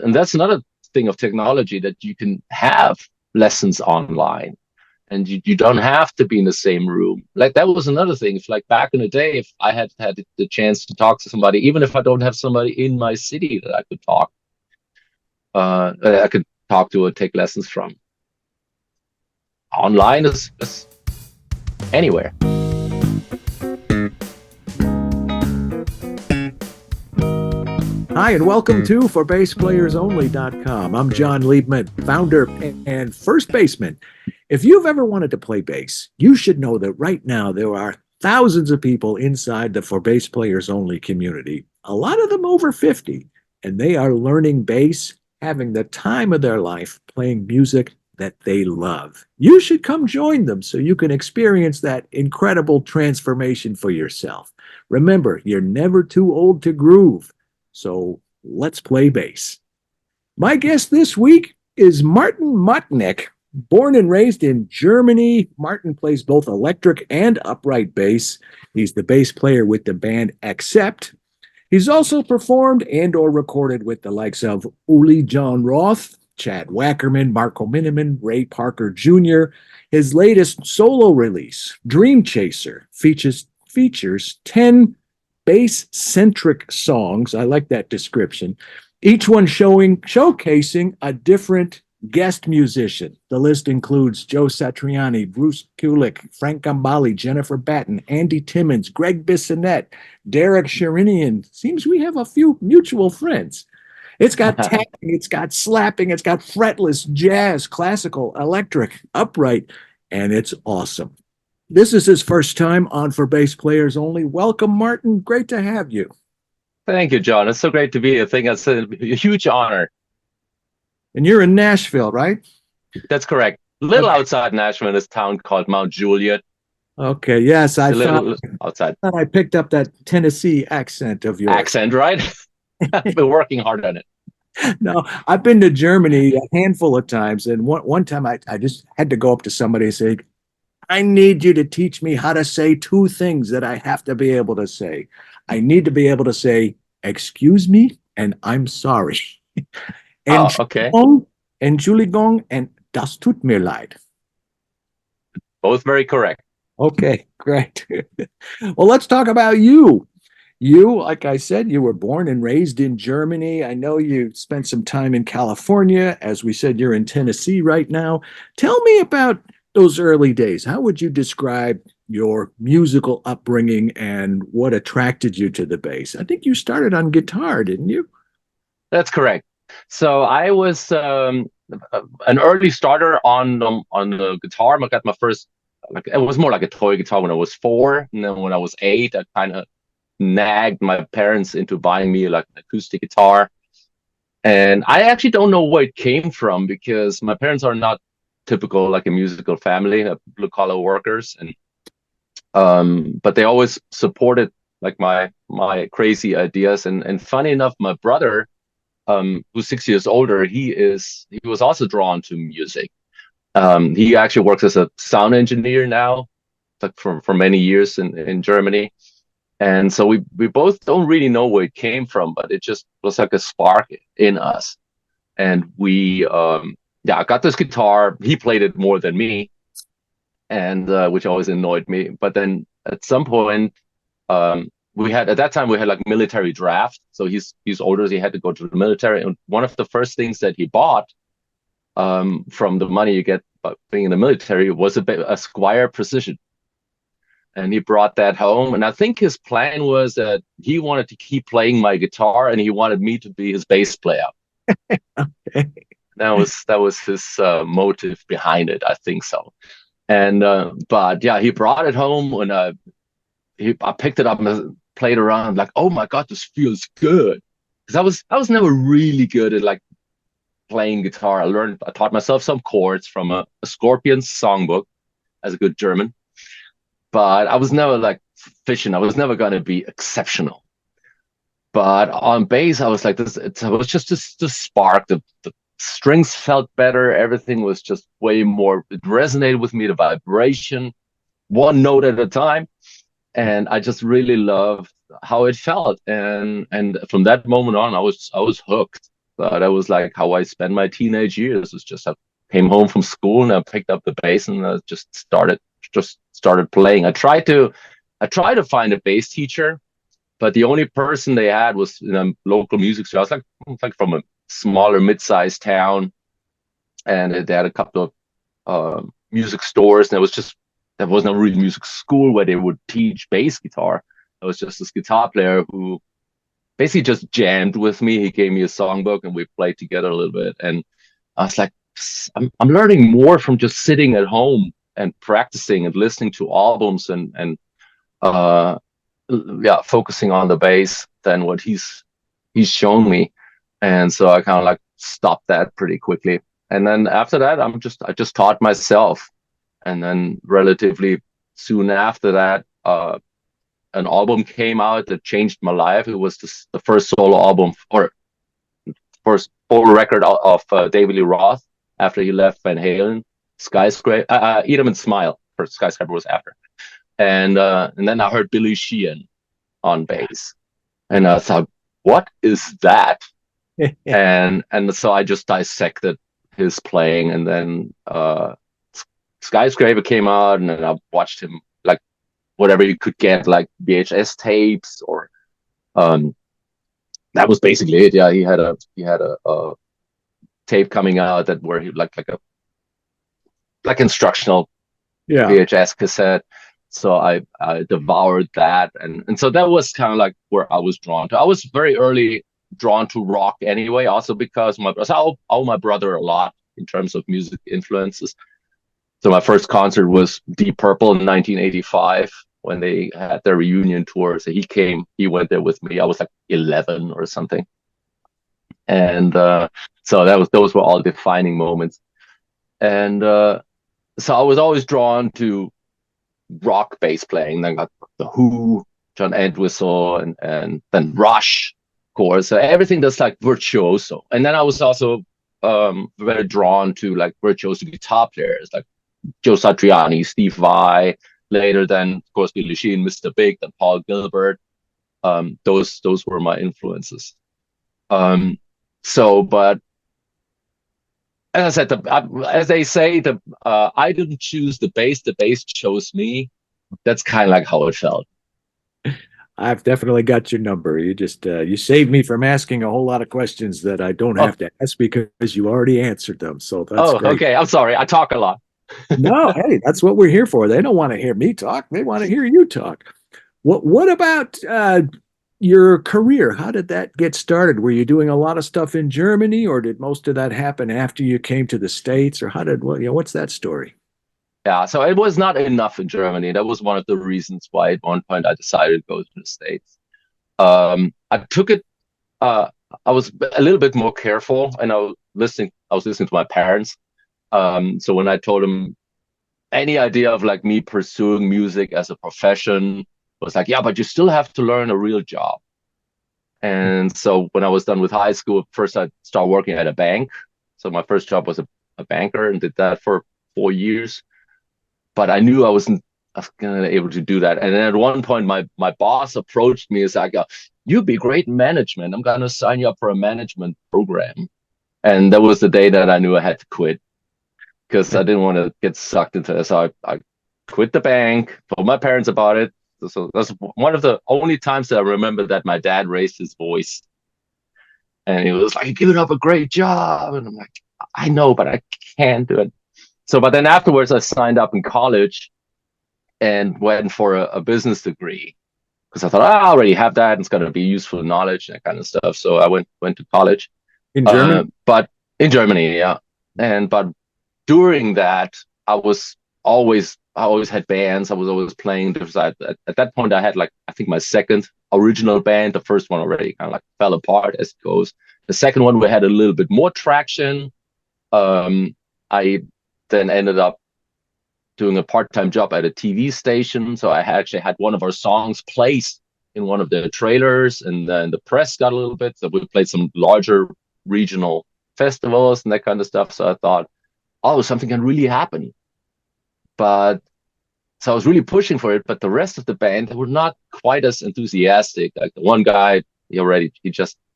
and that's another thing of technology, that you can have lessons online, and you don't have to be in the same room. Like that was another thing. If like back in the day, if I had had the chance to talk to somebody, even if I don't have somebody in my city that I could that I could talk to or take lessons from, online is anywhere. Hi, and welcome to ForBassPlayersOnly.com. I'm John Liebman, founder and first baseman. If you've ever wanted to play bass, you should know that right now there are thousands of people inside the For Bass Players Only community, a lot of them over 50, and they are learning bass, having the time of their life playing music that they love. You should come join them so you can experience that incredible transformation for yourself. Remember, you're never too old to groove. So let's play bass. My guest this week is Martin Motnik. Born and raised in Germany, Martin plays both electric and upright bass. He's the bass player with the band Accept. He's also performed and or recorded with the likes of Uli John Roth, Chad Wackerman, Marco Miniman, Ray Parker Jr. His latest solo release, Dream Chaser, features 10 bass-centric songs. I like that description. Each one showcasing a different guest musician. The list includes Joe Satriani, Bruce Kulick, Frank Gambale, Jennifer Batten, Andy Timmons, Greg Bissonette, Derek Sherinian. Seems we have a few mutual friends. It's got tapping, it's got slapping, it's got fretless, jazz, classical, electric, upright, and it's awesome. This is his first time on For Bass Players Only. Welcome, Martin. Great to have you. Thank you, John. It's so great to be here. I think that's a huge honor. And you're in Nashville, right? That's correct. A little outside Nashville, in this town called Mount Juliet. Okay, yes. I thought outside. I picked up that Tennessee accent of yours. Accent, right? I've been working hard on it. No, I've been to Germany a handful of times. And one time I just had to go up to somebody and say, I need you to teach me how to say two things that I have to be able to say. I need to be able to say, excuse me, and I'm sorry. Okay. Entschuldigung, and das tut mir leid. Both very correct. Okay, great. Well, let's talk about you. You, like I said, you were born and raised in Germany. I know you spent some time in California. As we said, you're in Tennessee right now. Tell me about those early days. How would you describe your musical upbringing and what attracted you to the bass? I think you started on guitar, didn't you? That's correct. So I was an early starter on the guitar. I got my first, it was more like a toy guitar when I was 4, and then when I was 8, I kind of nagged my parents into buying me like an acoustic guitar. And I actually don't know where it came from, because my parents are not typical like a musical family, blue collar workers, and but they always supported like my crazy ideas. And funny enough, my brother, who's 6 years older, he was also drawn to music. He actually works as a sound engineer now, like for many years in Germany. And so we both don't really know where it came from, but it just was like a spark in us. And I got this guitar. He played it more than me, and which always annoyed me. But then at some point, at that time we had like military draft. So he's older, so he had to go to the military. And one of the first things that he bought from the money you get by being in the military was a Squire Precision. And he brought that home. And I think his plan was that he wanted to keep playing my guitar, and he wanted me to be his bass player. Okay. That was his motive behind it. I think so. And but yeah, he brought it home, and I picked it up and played around. Like, oh my God, this feels good. Because I was never really good at like playing guitar. I taught myself some chords from a Scorpions songbook as a good German. But I was never like fishing. I was never going to be exceptional. But on bass, I was like this. It was just the spark. The strings felt better. Everything was just way more. It resonated with me. The vibration, one note at a time, and I just really loved how it felt. And from that moment on, I was hooked. that was like how I spent my teenage years. Was just I came home from school and I picked up the bass and I just started playing. I tried to find a bass teacher, but the only person they had was in a local music store. I was like from a smaller mid-sized town, and they had a couple of music stores, and there was no really music school where they would teach bass guitar. It was just this guitar player who basically just jammed with me. He gave me a songbook and we played together a little bit. And I was like, I'm learning more from just sitting at home and practicing and listening to albums and focusing on the bass than what he's shown me. And so I kind of like stopped that pretty quickly. And then after that, I just taught myself. And then relatively soon after that, an album came out that changed my life. It was the first solo album or first full record of David Lee Roth after he left Van Halen. Skyscraper, Eat 'Em and Smile. First Skyscraper was after, and then I heard Billy Sheehan on bass, and I thought, what is that? and so I just dissected his playing, and then Skyscraper came out, and then I watched him like whatever you could get, like VHS tapes, or that was basically it. Yeah, he had a tape coming out that where he like instructional VHS cassette. So I devoured that, and so that was kind of like where I was drawn to. I was very early drawn to rock anyway, also because I owe my brother a lot in terms of music influences. So my first concert was Deep Purple in 1985 when they had their reunion tour. So he went there with me. I was like 11 or something. And so those were all defining moments. And so I was always drawn to rock bass playing. Then got The Who, John Entwistle, and then Rush, of course. So everything that's like virtuoso. And then I was also very drawn to like virtuoso guitar players like Joe Satriani, Steve Vai, later then of course Billy Sheehan, Mr. Big, then Paul Gilbert. Those were my influences. But as I said, as they say, I didn't choose the bass chose me. That's kind of like how it felt. I've definitely got your number. You just you saved me from asking a whole lot of questions that I don't have to ask because you already answered them. So that's great. Okay. I'm sorry. I talk a lot. No, hey, that's what we're here for. They don't want to hear me talk. They want to hear you talk. What about your career? How did that get started? Were you doing a lot of stuff in Germany, or did most of that happen after you came to the States? Or what's that story? Yeah, so it was not enough in Germany. That was one of the reasons why at one point I decided to go to the States. I took it. I was a little bit more careful, and I was listening to my parents. So when I told them any idea of like me pursuing music as a profession, was like, yeah, but you still have to learn a real job. And so when I was done with high school, first I started working at a bank. So my first job was a banker, and did that for 4 years. But I knew I wasn't gonna be able to do that. And then at one point, my boss approached me and said, "You'd be great in management. I'm gonna sign you up for a management program." And that was the day that I knew I had to quit, because I didn't want to get sucked into this. So I quit the bank, told my parents about it. So that's one of the only times that I remember that my dad raised his voice. And he was like, "You're giving up a great job." And I'm like, "I know, but I can't do it." So, but then afterwards, I signed up in college and went for a business degree, because I thought, I already have that. And it's going to be useful knowledge, that kind of stuff. So I went to college. In Germany? But in Germany, yeah. But during that, I always had bands. I was always playing. At that point, I had I think my second original band. The first one already kind of like fell apart, as it goes. The second one, we had a little bit more traction. I then ended up doing a part-time job at a TV station. So I actually had one of our songs placed in one of the trailers, and then the press got a little bit. So we played some larger regional festivals and that kind of stuff. So I thought, oh, something can really happen. But so I was really pushing for it, but the rest of the band were not quite as enthusiastic. Like the one guy, he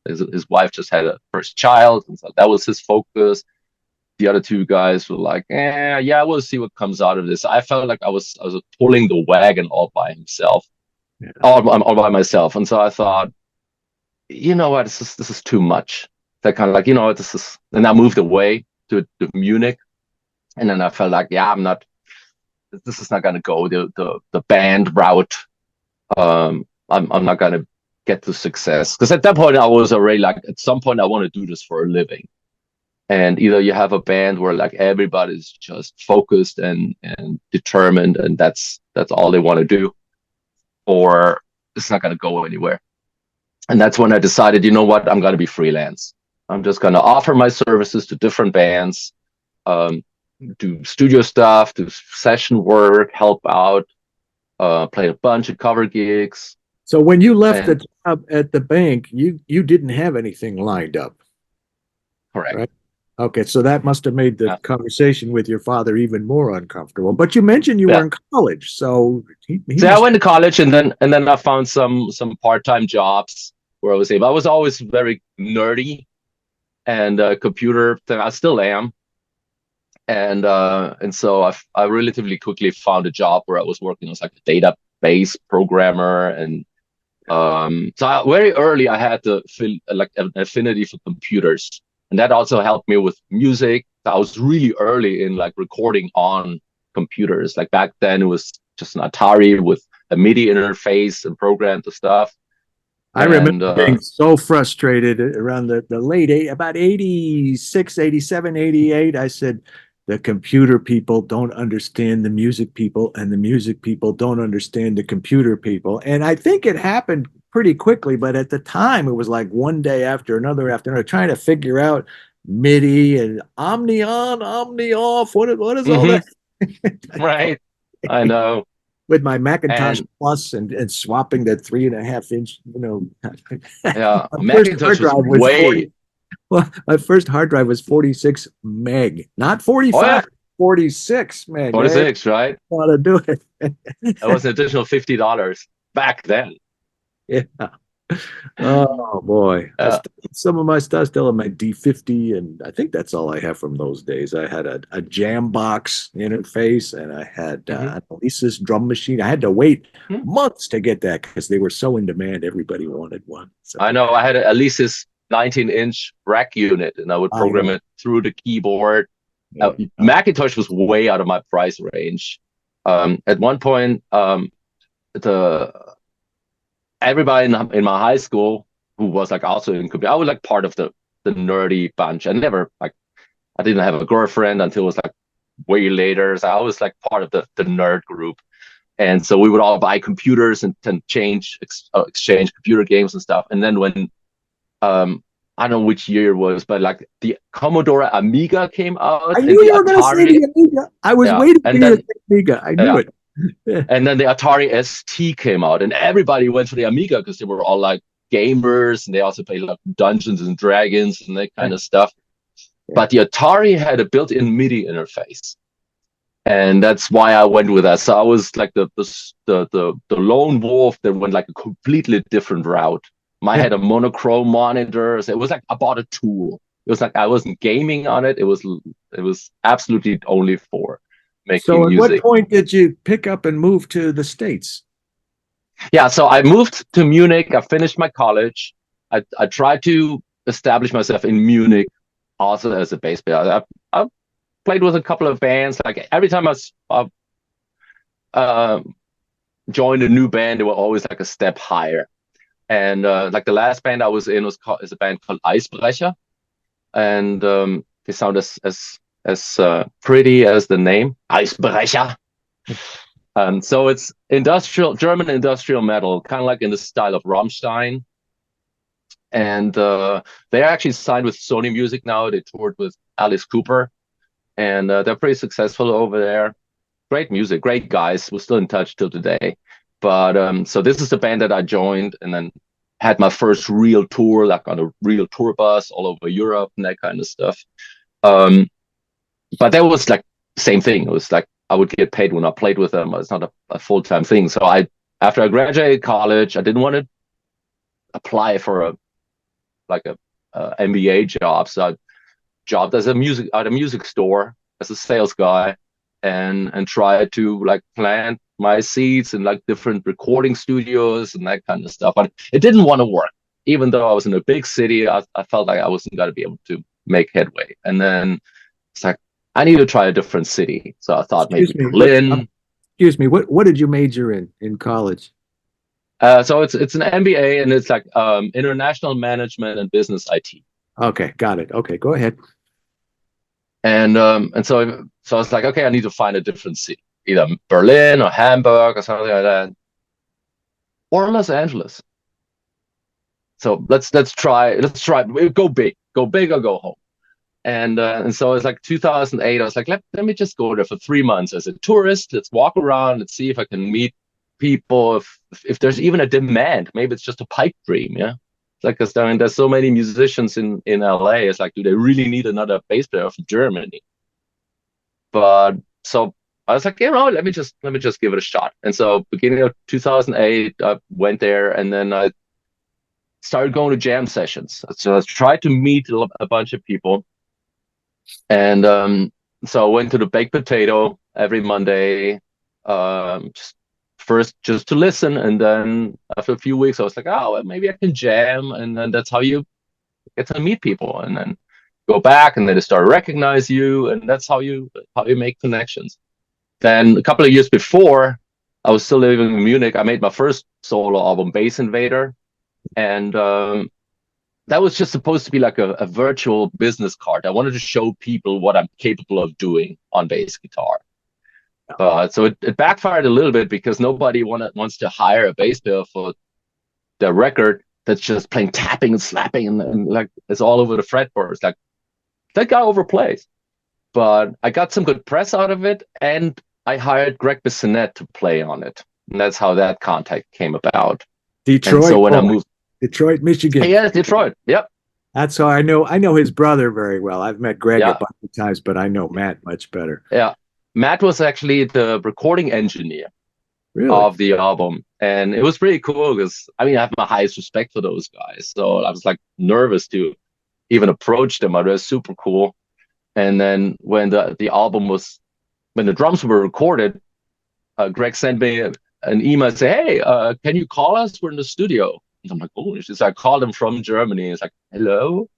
His wife just had a first child, and so that was his focus. The other two guys were like, yeah, we'll see what comes out of this. I felt like I was pulling the wagon all by himself, Yeah. all by myself. And so I thought, you know what, this is too much. That kind of like, this is, and I moved away to Munich. And then I felt like, yeah, this is not going to go the band route. I'm not going to get to success. Because at that point, I was already like, at some point, I want to do this for a living. And either you have a band where like everybody's just focused and determined, and that's all they want to do, or it's not going to go anywhere. And that's when I decided, you know what, I'm going to be freelance. I'm just going to offer my services to different bands, do studio stuff, do session work, help out, play a bunch of cover gigs. So when you left the job at the bank, you didn't have anything lined up. Correct. Right? Okay, so that must have made the conversation with your father even more uncomfortable. But you mentioned you were in college, so I went to college, and then I found some part-time jobs where I was able. I was always very nerdy, and computer. I still am, and so I relatively quickly found a job where I was working as like a database programmer, and so very early I had to feel like an affinity for computers. And that also helped me with music. I was really early in like recording on computers. Like back then it was just an Atari with a MIDI interface and programmed the stuff. I remember being so frustrated around the late about 86, 87, 88. I said, the computer people don't understand the music people, and the music people don't understand the computer people. And I think it happened pretty quickly, but at the time it was like one day after another, trying to figure out MIDI and Omni on, Omni off. What is all that? Right. I know. With my Macintosh Plus and swapping that 3.5 inch, Yeah, Macintosh was way. Well, my first hard drive was 46 meg, not 45, 46 meg. 46, right? Want to do it. That was an additional $50 back then. Yeah. Oh boy. Some of my stuff still in my D50, and I think that's all I have from those days. I had a jam box interface, and I had an Alesis drum machine. I had to wait months to get that because they were so in demand. Everybody wanted one. So. I know. I had an Alesis 19-inch rack unit, and I would program it through the keyboard. Macintosh was way out of my price range. At one point, everybody in my high school who was like also in computer, I was like part of the nerdy bunch. I didn't have a girlfriend until it was like way later. So I was like part of the nerd group. And so we would all buy computers and exchange computer games and stuff. And then when, I don't know which year it was, but like the Commodore Amiga came out. I knew you were going to say the Amiga. I was waiting for you to say Amiga. I knew it. And then the Atari ST came out, and everybody went for the Amiga because they were all like gamers, and they also played like Dungeons and Dragons and that kind of stuff. But the Atari had a built-in MIDI interface, and that's why I went with that. So I was like the lone wolf that went like a completely different route. Mine had a monochrome monitor. So it was like I bought a tool. It was like I wasn't gaming on it. It was absolutely only for making music. So at what point did you pick up and move to the States? Yeah, so I moved to Munich. I finished my college. I tried to establish myself in Munich also as a bass player. I played with a couple of bands. Like every time I joined a new band, they were always like a step higher. And like the last band I was in is a band called Eisbrecher. And they sound as pretty as the name Eisbrecher. So it's German industrial metal, kind of like in the style of Rammstein. And they're actually signed with Sony Music now. They toured with Alice Cooper, and they're pretty successful over there. Great music, great guys. We're still in touch till today. But so this is the band that I joined, and then had my first real tour, like on a real tour bus all over Europe and that kind of stuff. But that was like same thing. It was like I would get paid when I played with them. It's not a full-time thing. So after I graduated college, I didn't want to apply for like a MBA job. So I jobbed as at a music store as a sales guy, and tried to like plant my seeds in like different recording studios and that kind of stuff. But it didn't want to work. Even though I was in a big city, I felt like I wasn't going to be able to make headway. And then it's like, I need to try a different city. So I thought maybe Berlin. Excuse me, what did you major in college? So it's an MBA, and it's like international management and business IT. Okay, got it. Okay, go ahead. And so I was like, okay, I need to find a different city, either Berlin or Hamburg or something like that, or Los Angeles. So let's try go big or go home. And so it's like 2008. I was like, let me just go there for 3 months as a tourist. Let's walk around. Let's see if I can meet people. If there's even a demand, maybe it's just a pipe dream. Yeah, it's like, because I mean, there's so many musicians in LA. It's like, do they really need another bass player from Germany? But so I was like, let me just give it a shot. And so beginning of 2008, I went there, and then I started going to jam sessions. So I tried to meet a bunch of people. And so I went to the Baked Potato every Monday, just to listen. And then after a few weeks, I was like, oh, maybe I can jam. And then that's how you get to meet people. And then go back, and then they start to recognize you. And that's how you make connections. Then a couple of years before, I was still living in Munich. I made my first solo album, Bass Invader. And that was just supposed to be like a virtual business card. I wanted to show people what I'm capable of doing on bass guitar. So it backfired a little bit, because nobody wants to hire a bass player for the record that's just playing tapping and slapping and like it's all over the fretboard. It's like, that guy overplays. But I got some good press out of it, and I hired Greg Bissonette to play on it. And that's how that contact came about. Detroit. And so when I moved, Detroit, Michigan. Yeah, Detroit. Yep. That's how I know his brother very well. I've met Greg a bunch of times, but I know Matt much better. Yeah. Matt was actually the recording engineer of the album. And it was pretty cool, because I mean, I have my highest respect for those guys. So I was like nervous to even approach them. But it was super cool. And then when when the drums were recorded, Greg sent me an email and say, hey, can you call us? We're in the studio. And I'm like, oh, so I called him from Germany. It's like, hello?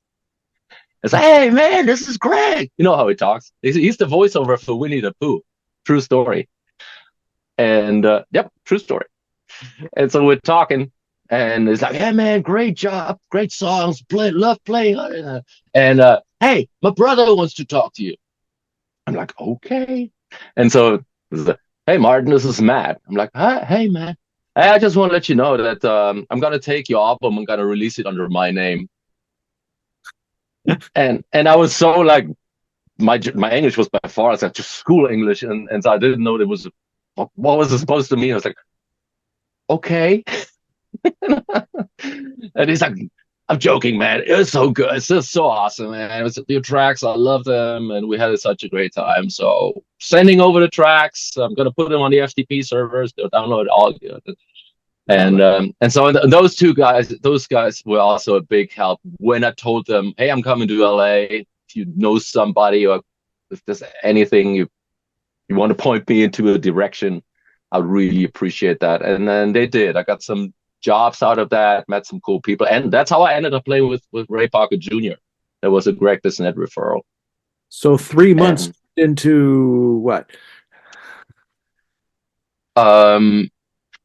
It's like, hey, man, this is Greg. You know how he talks. He's the voiceover for Winnie the Pooh. True story. And yep, true story. And so we're talking, and it's like, hey, man, great job, great songs, love playing. And hey, my brother wants to talk to you. I'm like, okay. And so, hey, Martin, this is Matt. I'm like, hey, man. I just want to let you know that I'm gonna take your album. I'm gonna release it under my name. and I was so like, my English was by far like just school English, and so I didn't know what was it supposed to mean. I was like, okay. And he's like, I'm joking, man. It was so good. It's just so awesome, man. It was your tracks. I love them, and we had such a great time. So sending over the tracks. I'm gonna put them on the FTP servers. They'll download all good. And so those guys were also a big help when I told them, hey, I'm coming to LA. If you know somebody, or if there's anything you want to point me into a direction, I would really appreciate that. And then they did. I got some jobs out of that, met some cool people, and that's how I ended up playing with Ray Parker Jr. That was a Greg Bissonette referral. So 3 months into what?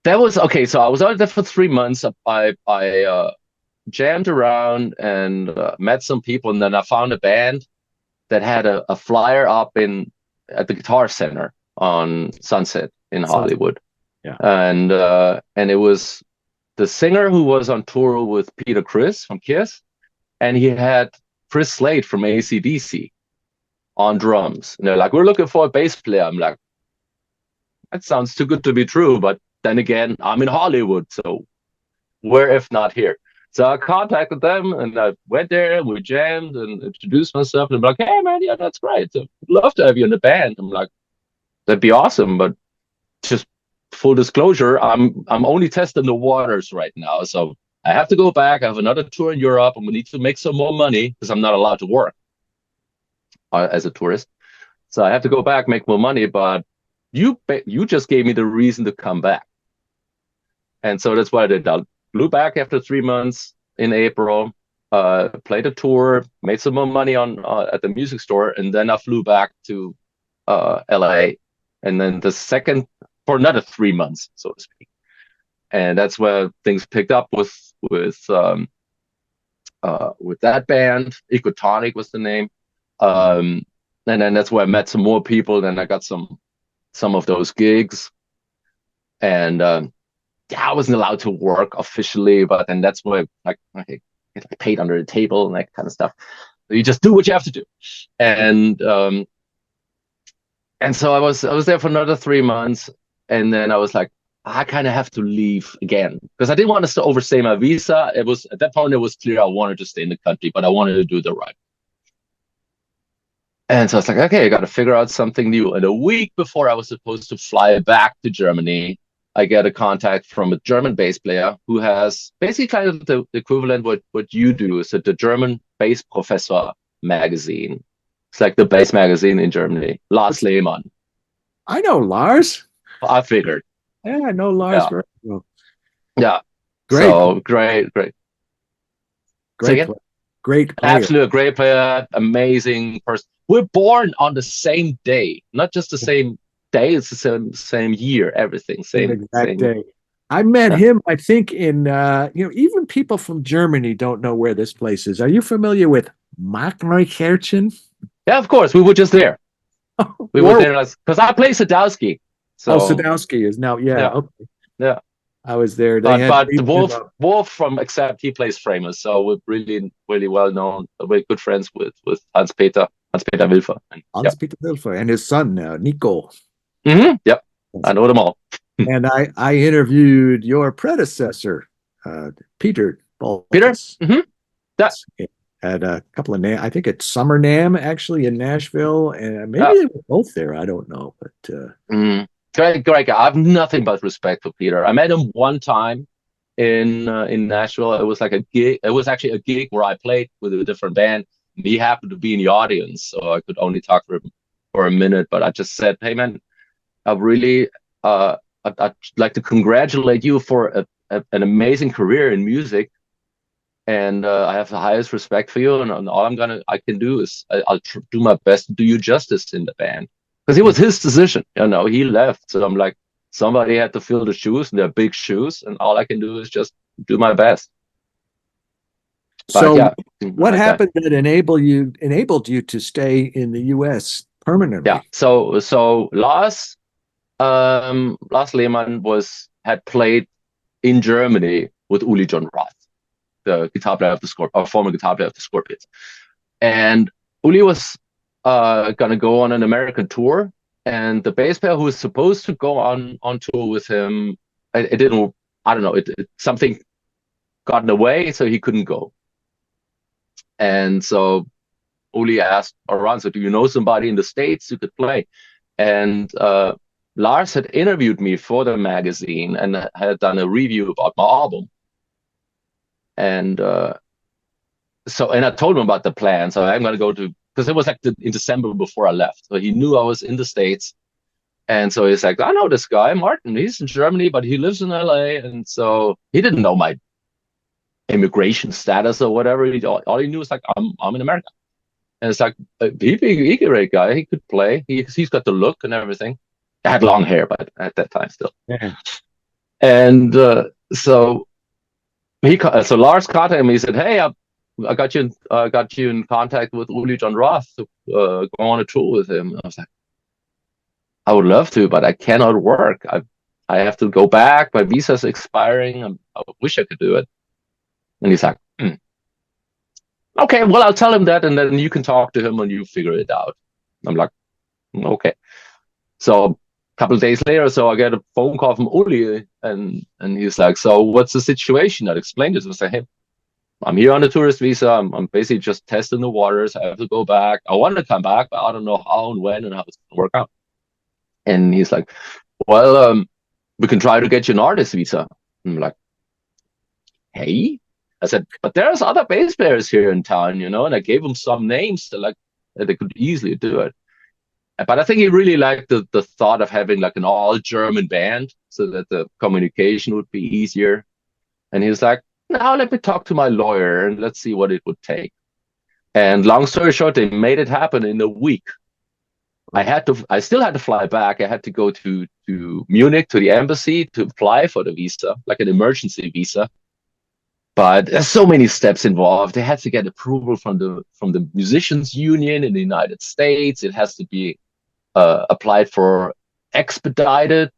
That was okay. So I was out there for 3 months. I jammed around and met some people, and then I found a band that had a flyer up at the Guitar Center on Sunset in Hollywood. Yeah, and it was the singer who was on tour with Peter Criss from Kiss, and he had Chris Slade from AC/DC on drums. And they're like, we're looking for a bass player. I'm like, that sounds too good to be true. But then again, I'm in Hollywood, so where if not here? So I contacted them, and I went there, and we jammed and introduced myself. And they're like, hey, man, yeah, that's great. So I'd love to have you in the band. I'm like, that'd be awesome, but just full disclosure, I'm only testing the waters right now. So I have to go back. I have another tour in Europe. I'm gonna need to make some more money because I'm not allowed to work as a tourist. So I have to go back, make more money. But you just gave me the reason to come back, and so that's what I did. I flew back after 3 months in April. Played a tour, made some more money on at the music store, and then I flew back to LA, and then the second for another 3 months, so to speak. And that's where things picked up with that band. Ecotonic was the name, and then that's where I met some more people. Then I got some of those gigs, and yeah, I wasn't allowed to work officially, but then that's where like okay, get like paid under the table and that kind of stuff. You just do what you have to do, and so I was there for another 3 months, and then I was like, I kind of have to leave again because I didn't want to overstay my visa. It was at that point it was clear I wanted to stay in the country, but I wanted to do the right. And so I was like, okay, I got to figure out something new. And a week before I was supposed to fly back to Germany, I get a contact from a German bass player who has basically kind of the equivalent what you do is the German Bass Professor magazine. It's like the bass magazine in Germany. Lars Lehmann. I know Lars. I figured. Yeah, I know Lars very well. Yeah. Great. So great. Great player. Absolutely a great player, amazing person. We're born on the same day, not just the same day, it's the same year, everything, same exact day. I met him, I think, in even people from Germany don't know where this place is. Are you familiar with Markneukirchen? Yeah, of course. We were just there. We were there because I play Sadowski. So Sadowski is now, okay. Yeah. I was there. But Wolf from Accept, he plays Framers, so we're really, really well known. We're good friends with Hans-Peter Wilfer. Hans-Peter Wilfer and his son, Nico. Mm-hmm. Yep, I know them all. And I interviewed your predecessor, Peter. Peter? Mm-hmm. That's had a couple of I think it's Summer NAMM actually in Nashville, and maybe they were both there. I don't know, but great guy. I have nothing but respect for Peter. I met him one time in Nashville. It was like a gig. It was actually a gig where I played with a different band. He happened to be in the audience, so I could only talk for him for a minute. But I just said, "Hey, man, I really I'd like to congratulate you for an amazing career in music." And I have the highest respect for you, and all I can do is I'll do my best to do you justice in the band, because it was his decision. He left, so I'm like, somebody had to fill the shoes, and they're big shoes, and all I can do is just do my best. So, what happened that enabled you to stay in the U.S. permanently? Yeah. So Lars Lehmann had played in Germany with Uli John Roth, the guitar player of the former guitar player of the Scorpions, and Uli was gonna go on an American tour, and the bass player who was supposed to go on tour with him, it didn't. I don't know. Something got in the way, so he couldn't go. And so Uli asked around, so do you know somebody in the States who could play? And Lars had interviewed me for the magazine and had done a review about my album. And I told him about the plan. So I'm going to go to, because it was like in December before I left. So he knew I was in the States. And so he's like, I know this guy, Martin. He's in Germany, but he lives in LA. And so he didn't know my immigration status or whatever. All he knew was like, I'm in America. And it's like, he's a great guy. He could play. He's got the look and everything. I had long hair, but at that time still. Yeah. And so Lars contacted him. He said, "Hey, I got you in contact with Uli John Roth to go on a tour with him." And I was like, I would love to, but I cannot work. I have to go back. My visa's expiring. I wish I could do it. And he's like, okay, well, I'll tell him that, and then you can talk to him and you figure it out. I'm like, okay. So a couple of days later, I get a phone call from Uli, and he's like, so what's the situation? I'd explained it. I was like, hey, I'm here on a tourist visa. I'm basically just testing the waters. I have to go back. I want to come back, but I don't know how and when and how it's going to work out. And he's like, well, we can try to get you an artist visa. I'm like, hey, I said, but there's other bass players here in town, you know, and I gave him some names that they could easily do it. But I think he really liked the thought of having like an all German band so that the communication would be easier. And he was like, now let me talk to my lawyer and let's see what it would take. And long story short, they made it happen in a week. I still had to fly back. I had to go to Munich to the embassy to apply for the visa, like an emergency visa. But there's so many steps involved. They had to get approval from the musicians union in the United States. It has to be applied for expedited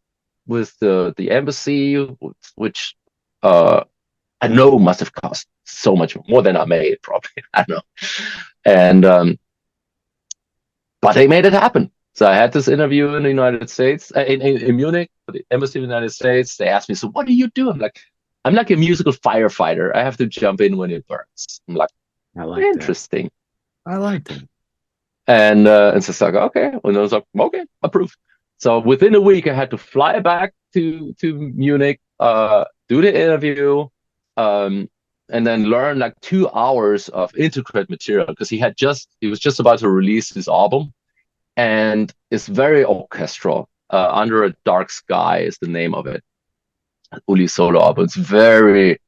with the embassy, which I know must have cost so much more than I made, probably. I don't know. And but they made it happen. So I had this interview in the United States, in Munich, for the embassy in the United States. They asked me, "So what do you do?" I'm like a musical firefighter. I have to jump in when it burns. I'm like, I like interesting. that. I like that. And so it's like, okay. And I was like, okay, approved. So within a week, I had to fly back to Munich, do the interview, and then learn like 2 hours of intricate material because he was just about to release his album, and it's very orchestral. Under a Dark Sky is the name of it. Uli's solo album. It's very.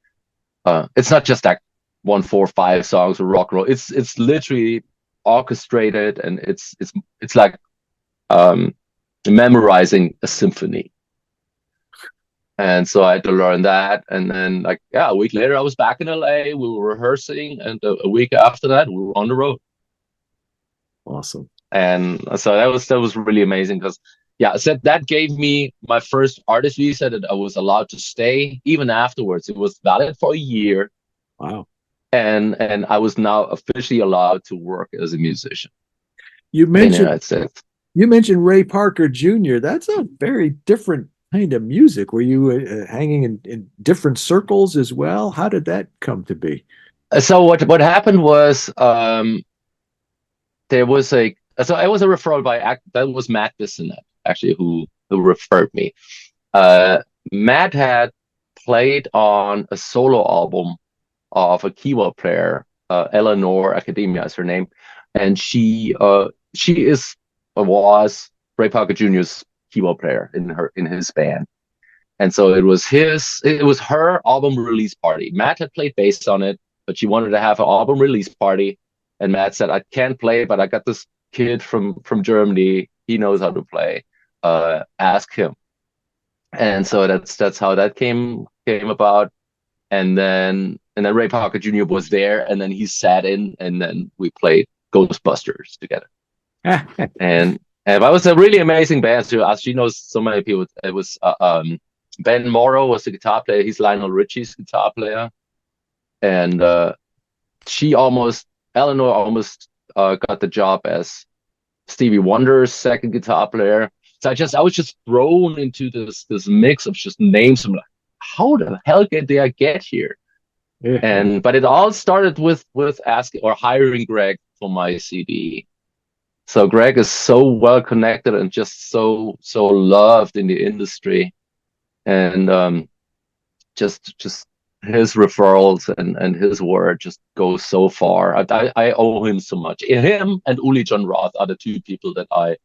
It's not just like 1, 4, 5 songs of rock and roll. It's literally orchestrated, and it's like memorizing a symphony. And so I had to learn that, and then like a week later I was back in LA. We were rehearsing, and a week after that we were on the road. Awesome. And so that was really amazing because I said that gave me my first artist visa that I was allowed to stay even afterwards. It was valid for a year. Wow. And I was now officially allowed to work as a musician. You mentioned Ray Parker Jr. That's a very different kind of music. Were you hanging in different circles as well? How did that come to be? So what happened was there was a referral that was Matt Bissonette actually who referred me. Matt had played on a solo album of a keyboard player, Eleanor Academia is her name, and she was Ray Parker Jr.'s keyboard player in his band. And so it was her album release party. Matt had played bass on it, but she wanted to have an album release party. And Matt said, I can't play, but I got this kid from Germany. He knows how to play. Ask him. And so that's how that came about. And then Ray Parker Jr. was there, and then he sat in, and then we played Ghostbusters together. and it was a really amazing band too. As she knows so many people, it was Ben Morrow was the guitar player. He's Lionel Richie's guitar player, and Eleanor almost got the job as Stevie Wonder's second guitar player. So I was just thrown into this mix of just names. I'm like, how the hell did I get here? Yeah. But it all started with asking or hiring Greg for my CD. So Greg is so well connected and just so loved in the industry, and just his referrals and his word just goes so far. I owe him so much. Him and Uli John Roth are the two people that I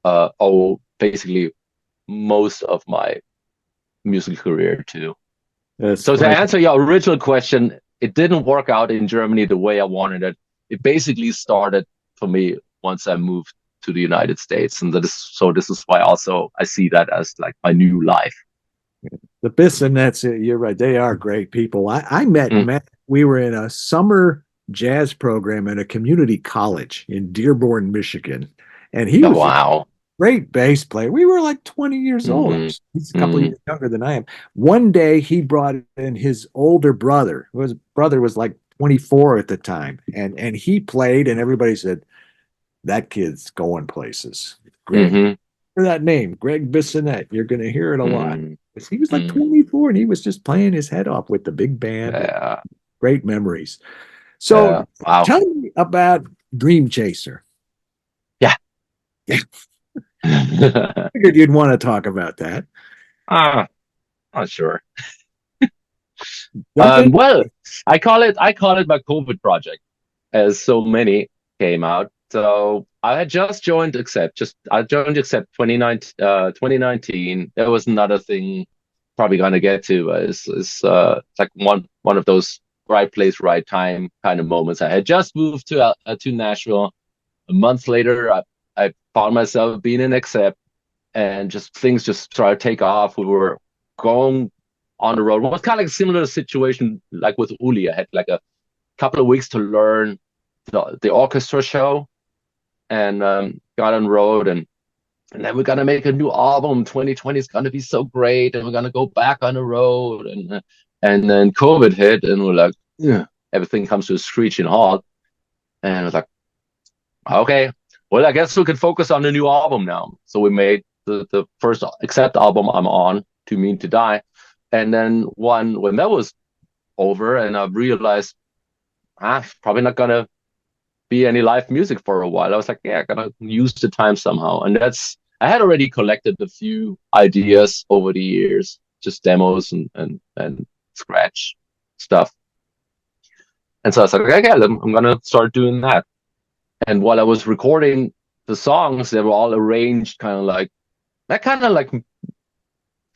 owe basically most of my music career to. So to answer your original question, it didn't work out in Germany the way I wanted it. It basically started for me once I moved to the United States, and this is why also I see that as like my new life. The Bissonettes, you're right. They are great people. I met Matt. We were in a summer jazz program at a community college in Dearborn, Michigan. And he was a great bass player. We were like 20 years old. He's a couple of years younger than I am. One day he brought in his older brother. His brother was like 24 at the time. And he played, and everybody said, that kid's going places. Greg, for that name, Greg Bissonette. You're going to hear it a lot. He was like 24, and he was just playing his head off with the big band. Yeah. Great memories. So tell me about Dream Chaser. Yeah. I figured you'd want to talk about that. Not sure. Okay. Well, I call it my COVID project, as so many came out. So I had just joined Accept. I joined Accept 2019. There was another thing probably gonna get to. It's like one of those right place, right time kind of moments. I had just moved to Nashville. A month later, I found myself being in Accept, and just things just started to take off. We were going on the road. It was kind of like a similar situation like with Uli. I had like a couple of weeks to learn the orchestra show, and got on road, and then we're gonna make a new album. 2020 is gonna be so great, and we're gonna go back on the road, and then COVID hit, and we're like, yeah, everything comes to a screeching halt, and I was like, okay, well, I guess we can focus on the new album now. So we made the first Accept album I'm on, Too Mean to Die, and then when that was over, and I realized probably not gonna be any live music for a while. I was like, yeah, I gotta use the time somehow. And I had already collected a few ideas over the years, just demos and scratch stuff. And so I was like, okay, I'm gonna start doing that. And while I was recording the songs, they were all arranged kind of like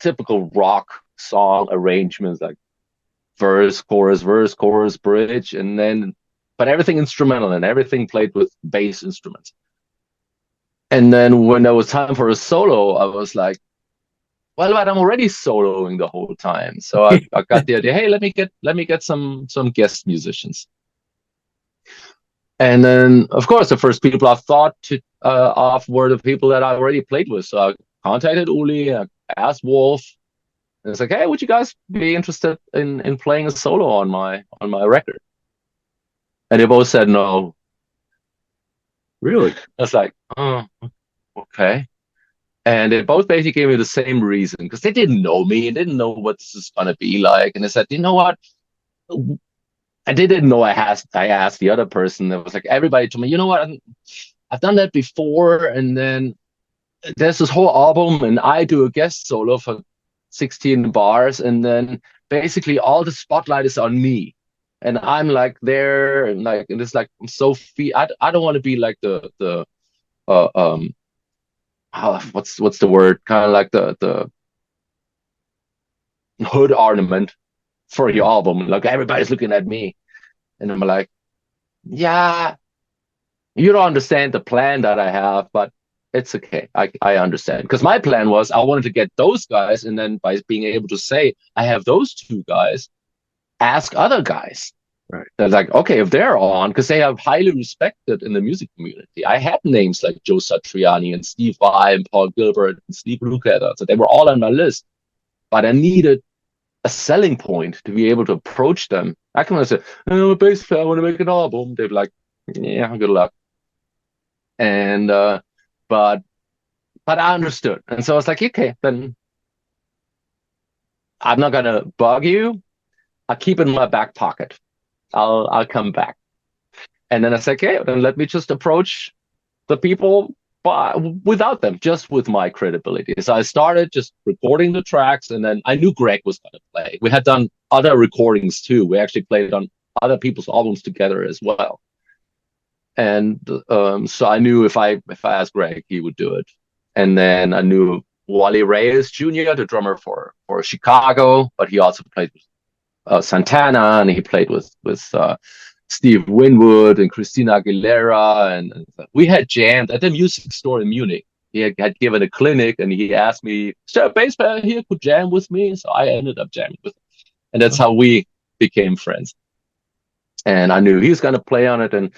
typical rock song arrangements, like verse, chorus, bridge, and then but everything instrumental and everything played with bass instruments. And then when there was time for a solo, I was like, well, but I'm already soloing the whole time. So I got the idea, hey, let me get some guest musicians. And then of course the first people I thought of were the people that I already played with. So I contacted Uli, I asked Wolf, and it's like, hey, would you guys be interested in playing a solo on my record? And they both said no. Really? I was like, oh, okay. And they both basically gave me the same reason because they didn't know me and didn't know what this is gonna be like. And they said, you know what? And they didn't know I asked the other person. It was like everybody told me, you know what? I've done that before, and then there's this whole album, and I do a guest solo for 16 bars, and then basically all the spotlight is on me. And I'm like there, and like, and it's like I'm so I don't want to be like the what's the word? Kind of like the hood ornament for your album. Like everybody's looking at me, and I'm like, yeah, you don't understand the plan that I have, but it's okay. I understand because my plan was I wanted to get those guys, and then by being able to say I have those two guys, ask other guys. Right. They're like, okay, if they're on, because they are highly respected in the music community. I had names like Joe Satriani and Steve Vai and Paul Gilbert and Steve Lukather. So they were all on my list. But I needed a selling point to be able to approach them. I can say, I'm a bass player, I want to make an album. They'd be like, yeah, good luck. And but I understood. And so I was like, okay, then I'm not gonna bug you. I'll keep it in my back pocket. I'll come back. And then I said, okay, then let me just approach the people without them, just with my credibility. So I started just recording the tracks, and then I knew Greg was going to play. We had done other recordings too. We actually played on other people's albums together as well. And so I knew if I asked Greg, he would do it. And then I knew Wally Reyes Jr., the drummer for Chicago, but he also played with Santana, and he played with Steve Winwood and Christina Aguilera, and we had jammed at the music store in Munich. He had given a clinic, and he asked me, "Is there a bass player here could jam with me?" So I ended up jamming with him, and that's how we became friends. And I knew he was going to play on it, and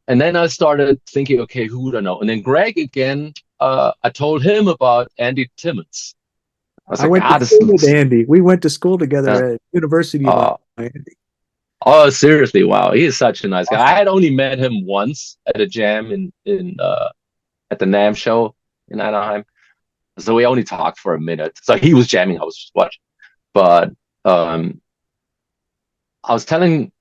then I started thinking, okay, who would I know? And then Greg again, I told him about Andy Timmons. I went to school with Andy. We went to school together at University of Miami. Oh, seriously, wow, he is such a nice guy. I had only met him once at a jam at the NAMM show in Anaheim, so we only talked for a minute. So he was jamming, I was just watching. But I was telling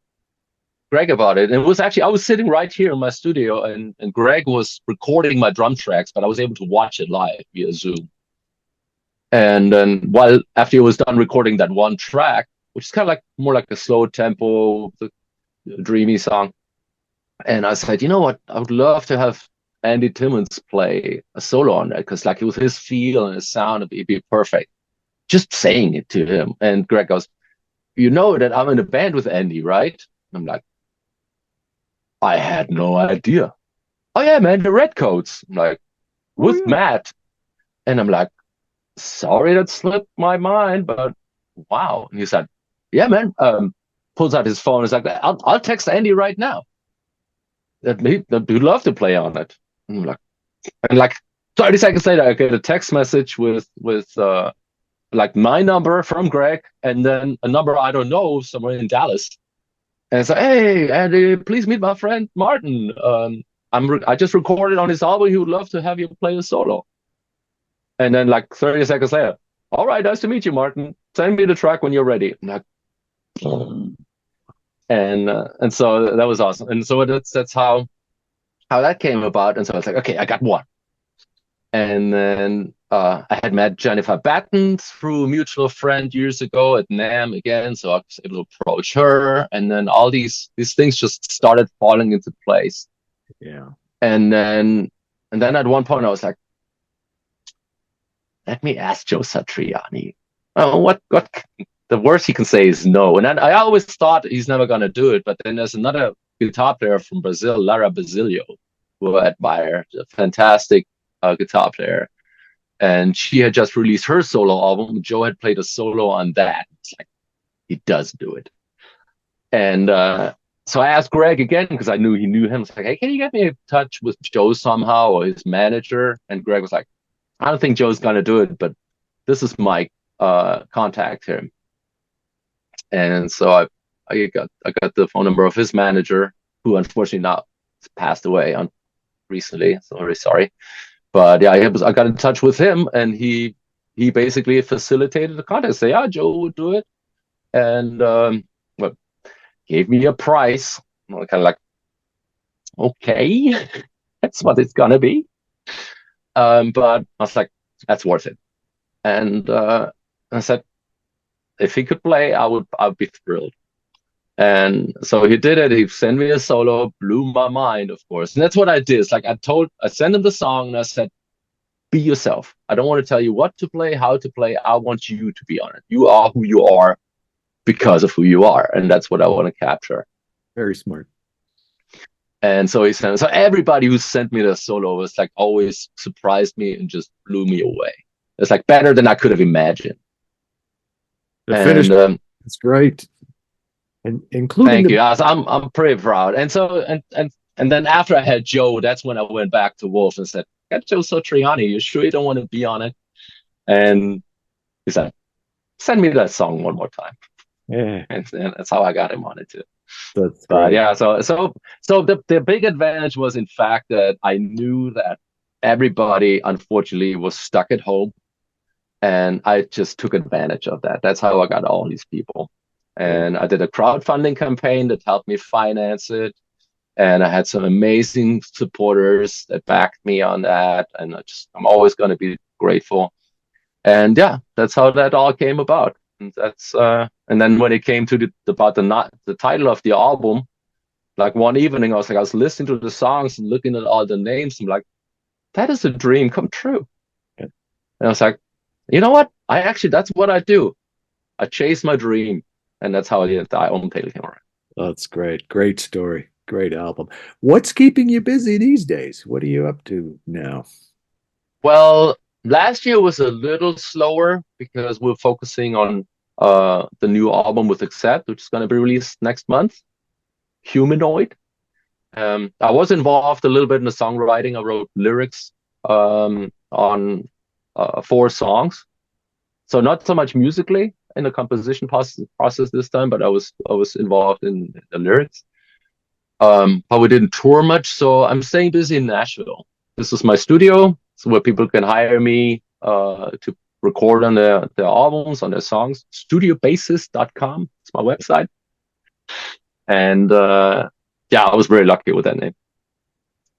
Greg about it, and it was actually I was sitting right here in my studio, and Greg was recording my drum tracks, but I was able to watch it live via Zoom. And then after he was done recording that one track, which is kind of like more like a slow tempo, dreamy song. And I said, you know what? I would love to have Andy Timmons play a solo on that because, like, with his feel and his sound, it'd be perfect. Just saying it to him. And Greg goes, you know that I'm in a band with Andy, right? I'm like, I had no idea. Oh yeah, man, the Redcoats. I'm like, with Matt. And I'm like, sorry that slipped my mind, but wow. And he said, yeah, man. Pulls out his phone. He's like, I'll text Andy right now. He'd love to play on it. And I'm like, and like 30 seconds later, I get a text message with like my number from Greg, and then a number I don't know somewhere in Dallas. And it's like, hey, Andy, please meet my friend Martin. I just recorded on his album. He would love to have you play a solo. And then like 30 seconds later, all right, nice to meet you, Martin. Send me the track when you're ready. I'm like, and so that was awesome. And so that's how that came about. And so I was like, okay, I got one. And then I had met Jennifer Batten through a mutual friend years ago at NAMM again. So I was able to approach her. And then all these things just started falling into place. Yeah. And then at one point I was like, let me ask Joe Satriani. Oh, what the worst he can say is no. And I always thought he's never going to do it. But then there's another guitar player from Brazil, Lara Basilio, who I admire, a fantastic guitar player. And she had just released her solo album. Joe had played a solo on that. It's like, he does do it. And so I asked Greg again, because I knew he knew him. I was like, hey, can you get me in touch with Joe somehow, or his manager? And Greg was like, I don't think Joe's going to do it, but this is my contact him. And so I got the phone number of his manager, who unfortunately now passed away recently. So very sorry. But yeah, I got in touch with him, and he basically facilitated the contact. Say, yeah, Joe would do it, and well, gave me a price. I'm kind of like, okay, that's what it's gonna be. But I was like, that's worth it. And I said, if he could play, I'd be thrilled. And so he did it. He sent me a solo, blew my mind, of course. And that's what I did. It's like I sent him the song, and I said, be yourself. I don't want to tell you what to play, how to play. I want you to be on it. You are who you are because of who you are. And that's what I want to capture. Very smart. And so so everybody who sent me the solo was like always surprised me and just blew me away. It's like better than I could have imagined. The finish is great. And including thank you. I'm pretty proud. And so and then after I had Joe, that's when I went back to Wolf and said, got Joe Satriani, you sure you don't want to be on it? And he said, send me that song one more time. Yeah. And that's how I got him on it too. That's great. Yeah, so the big advantage was, in fact, that I knew that everybody unfortunately was stuck at home, and I just took advantage of that. That's how I got all these people. And I did a crowdfunding campaign that helped me finance it. And I had some amazing supporters that backed me on that. And I'm always going to be grateful. And yeah, that's how that all came about. And and then when it came to the title of the album, like one evening, I was listening to the songs and looking at all the names. I'm like, that is a dream come true. And I was like, you know what? That's what I do. I chase my dream. And that's how I own Pale Camera. That's great. Great story. Great album. What's keeping you busy these days? What are you up to now? Well, last year was a little slower because we're focusing on the new album with Accept, which is going to be released next month, Humanoid. I was involved a little bit in the songwriting. I wrote lyrics on 4 songs. So not so much musically in the composition process this time, but I was involved in the lyrics. But we didn't tour much, so I'm staying busy in Nashville. This is my studio, so where people can hire me to record on their albums, on their songs. StudioBassist.com. It's my website. And yeah, I was very lucky with that name.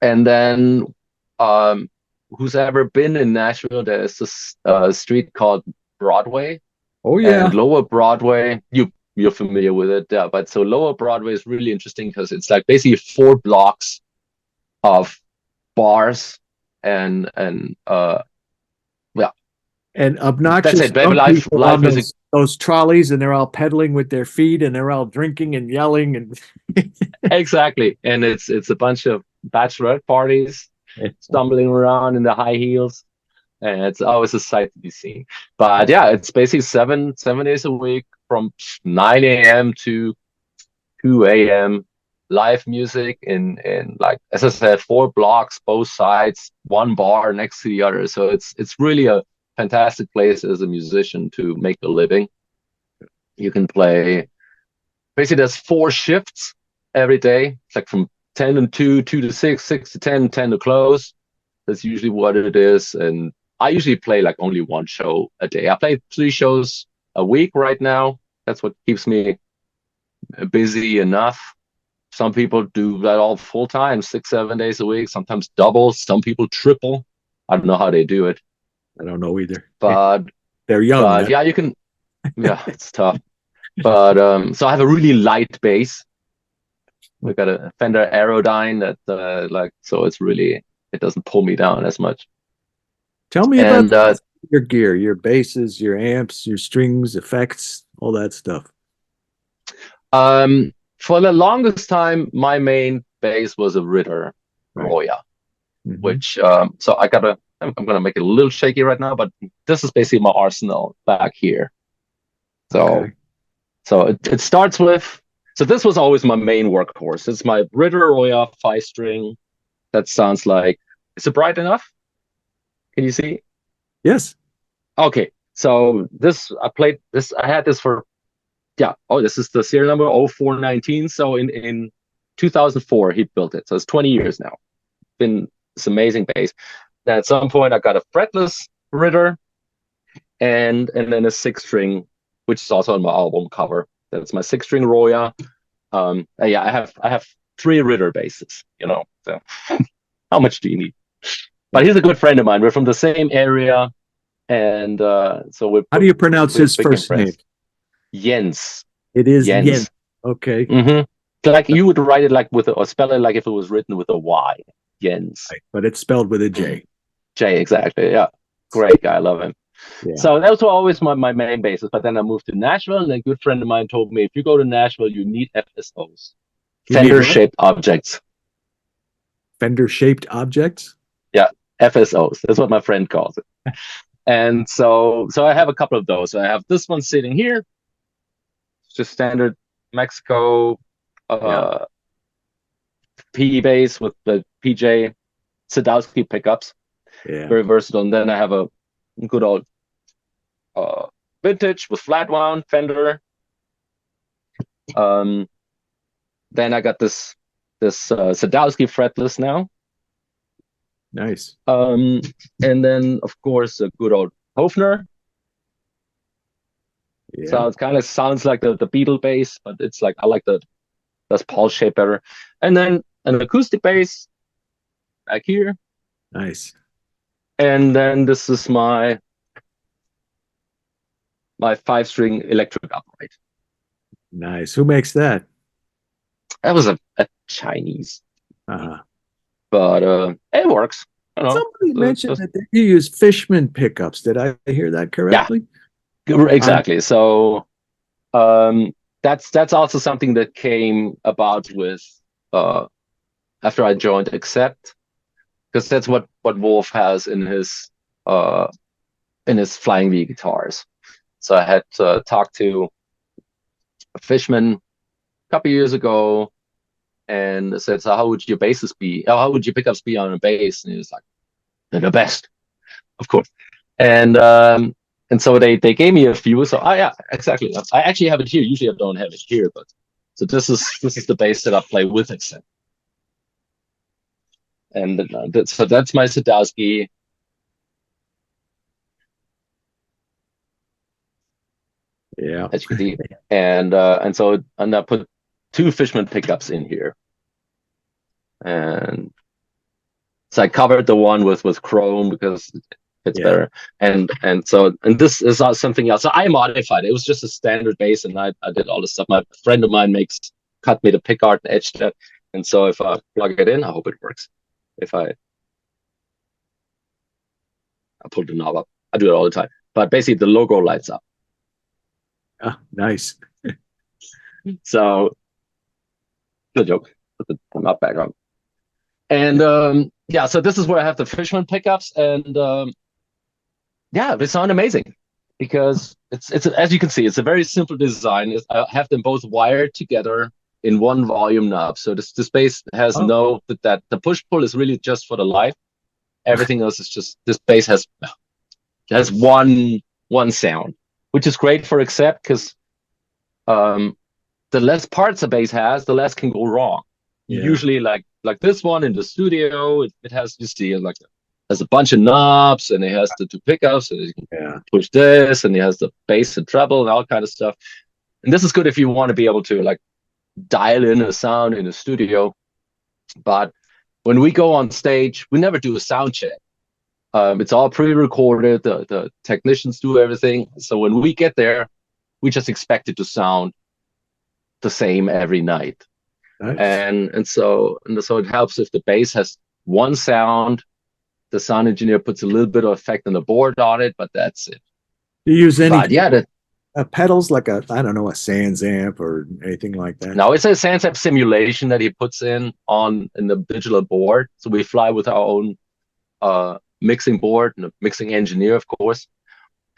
And then who's ever been in Nashville, there's this street called Broadway. Oh yeah. And Lower Broadway, you you're familiar with it. Yeah, but so Lower Broadway is really interesting because it's like basically 4 blocks of bars and yeah, And that's obnoxious it. Baby, drunk live people live on music. those trolleys, and they're all pedaling with their feet, and they're all drinking and yelling, and Exactly. And it's a bunch of bachelorette parties stumbling around in the high heels. And it's always a sight to be seen. But yeah, it's basically seven days a week from 9 a.m. to 2 a.m. live music in like, as I said, 4 blocks, both sides, one bar next to the other. So it's really a fantastic place as a musician to make a living. You can play basically there's 4 shifts every day. It's like from 10 to 2, 2 to 6, 6 to 10, 10 to close. That's usually what it is. And I usually play like only one show a day. I play 3 shows a week right now. That's what keeps me busy enough. Some people do that all full time, 6, 7 days a week, sometimes double, some people triple. I don't know how they do it. I don't know either. But They're young. yeah, you can, yeah, it's tough. But so I have a really light bass. We got a Fender Aerodyne that like, so it's really, it doesn't pull me down as much. Tell me about And your gear, your basses, your amps, your strings, effects, all that stuff. for the longest time, my main bass was a Ritter Right. Roya, Mhm. which so I'm gonna make it a little shaky right now, but this is basically my arsenal back here. So Okay. so it starts with, so this was always my main workhorse. It's my Ritter Roya 5-string. That sounds like, is it bright enough? Can you see? Yes. Okay, so this I had this for, yeah. Oh, this is the serial number 0419. So in 2004 he built it. So it's 20 years now. Been this amazing bass. Then at some point I got a fretless Ritter and then a 6-string, which is also on my album cover. That's my 6-string Roya. Yeah, I have 3 Ritter basses. So how much do you need? But he's a good friend of mine. We're from the same area, and so How do you pronounce his first name? Jens. It is Jens. Jens. Okay. Mm-hmm. So like you would write it like or spell it like if it was written with a Y. Jens. Right. But it's spelled with a J. J, exactly. Yeah. Great guy. I love him. Yeah. So that was always my main basis. But then I moved to Nashville, and a good friend of mine told me, if you go to Nashville, you need FSOs. Fender-shaped objects. Fender-shaped objects? Yeah, FSOs. That's what my friend calls it. And so I have a couple of those. I have this one sitting here. It's just standard Mexico PE bass with the PJ Sadowski pickups. Yeah. Very versatile. And then I have a good old vintage with flat wound Fender. Then I got this Sadowski fretless now. Nice. And then of course a good old Hofner. Yeah. Sounds like the Beatle bass, but it's like, I like the Les Paul shape better. And then an acoustic bass back here. Nice. And then this is my 5-string electric upright. Nice. Who makes that? That was a Chinese. Uh-huh. But it works. Somebody mentioned that you use Fishman pickups. Did I hear that correctly? Yeah, exactly. So that's also something that came about with after I joined Accept, because that's what Wolf has in his Flying V guitars. So I had talked to Fishman a couple years ago and said, so how would your basses be? How would your pickups be on a bass? And he was like, they're the best, of course. And so they gave me a few. So yeah, exactly. I actually have it here. Usually I don't have it here, but so this is the bass that I play with Accept. And so that's my Sadowski. Yeah. As you can see. And I put 2 Fishman pickups in here. And so I covered the one with chrome because fits Yeah. better. And this is not something else. So I modified it. It was just a standard bass, and I did all this stuff. My friend of mine cut me the pick art and etched it. And so if I plug it in, I hope it works. If I pull the knob up, I do it all the time. But basically, the logo lights up. Ah, nice. So good joke. Put the knob back on. And yeah, so this is where I have the Fishman pickups, and yeah, they sound amazing because it's as you can see, it's a very simple design. I have them both wired together in one volume knob. So this bass has that the push pull is really just for the light. Everything else is just this bass has one sound, which is great for Accept because the less parts a bass has, the less can go wrong. Yeah. Usually, like this one in the studio, it has, you see, like has a bunch of knobs, and it has the two pickups, and you can push this, and it has the bass and treble and all kind of stuff. And this is good if you want to be able to like dial in a sound in the studio. But when we go on stage, we never do a sound check. It's all pre-recorded. The technicians do everything. So when we get there, we just expect it to sound the same every night. Nice. And so it helps if the bass has one sound. The sound engineer puts a little bit of effect on the board on it, but that's it. Do you use any pedals like I don't know, a Sans amp or anything like that? No, it's a Sans amp simulation that he puts in the digital board. So we fly with our own mixing board and a mixing engineer, of course.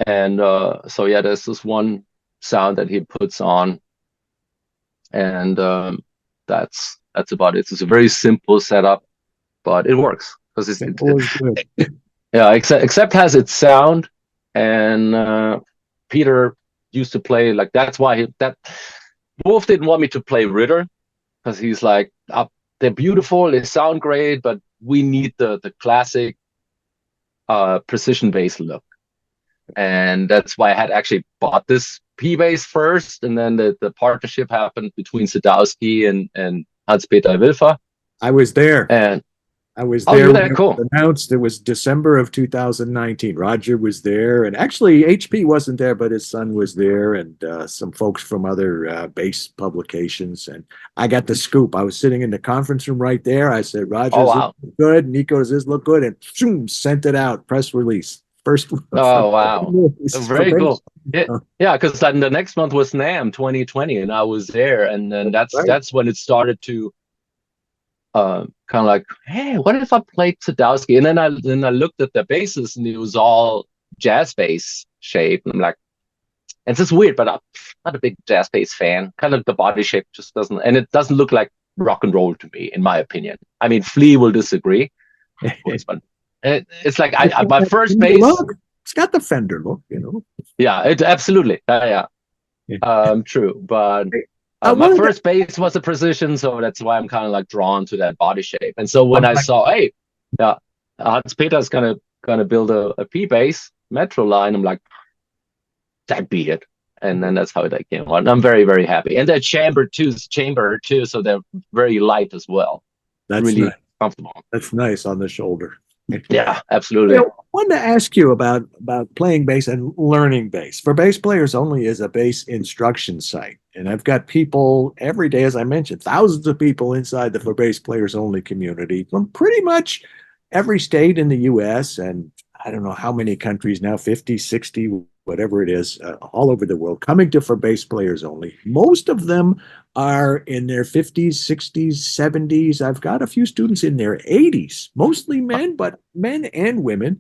And so yeah, there's this one sound that he puts on, and that's about it. It's a very simple setup, but it works because yeah. Except has its sound, and Peter used to play like that's why Wolf didn't want me to play Ritter because he's like, they're beautiful, they sound great, but we need the classic precision bass look. And that's why I had actually bought this P-Bass first, and then the partnership happened between Sadowski and Hans-Peter Wilfer. I was there. And I was there when cool. It was announced. It was December of 2019. Roger was there, and actually HP wasn't there, but his son was there, and some folks from other bass publications. And I got the scoop. I was sitting in the conference room right there. I said, "Roger, look good." Nico, does this look good? And zoom, sent it out. Press release. First. Oh wow! Very cool. Yeah, because then the next month was NAMM 2020, and I was there, and then that's when it started to. Kind of like, hey, what if I played Sadowski? And then I looked at the basses, and it was all jazz bass shape. And I'm like, and it's just weird, but I'm not a big jazz bass fan. Kind of the body shape just doesn't, and it doesn't look like rock and roll to me, in my opinion. I mean, Flea will disagree, of course, but it's like my first bass. It's got the Fender look, you know. Yeah, it absolutely, true, but. My first bass was a precision, so that's why I'm kind of like drawn to that body shape. And so when I saw, hey, Hans Peter's gonna build a P bass Metro line, I'm like, that be it. And then that's how that came on. And I'm very, very happy. And they're chamber too, so they're very light as well. That's really comfortable. That's nice on the shoulder. Yeah, absolutely. I wanted to ask you about playing bass and learning bass. For Bass Players Only is a bass instruction site. And I've got people every day, as I mentioned, thousands of people inside the For Bass Players Only community from pretty much every state in the U.S. and I don't know how many countries now, 50, 60, whatever it is, all over the world, coming to For Bass Players Only. Most of them are in their 50s, 60s, 70s. I've got a few students in their 80s, mostly men, but men and women.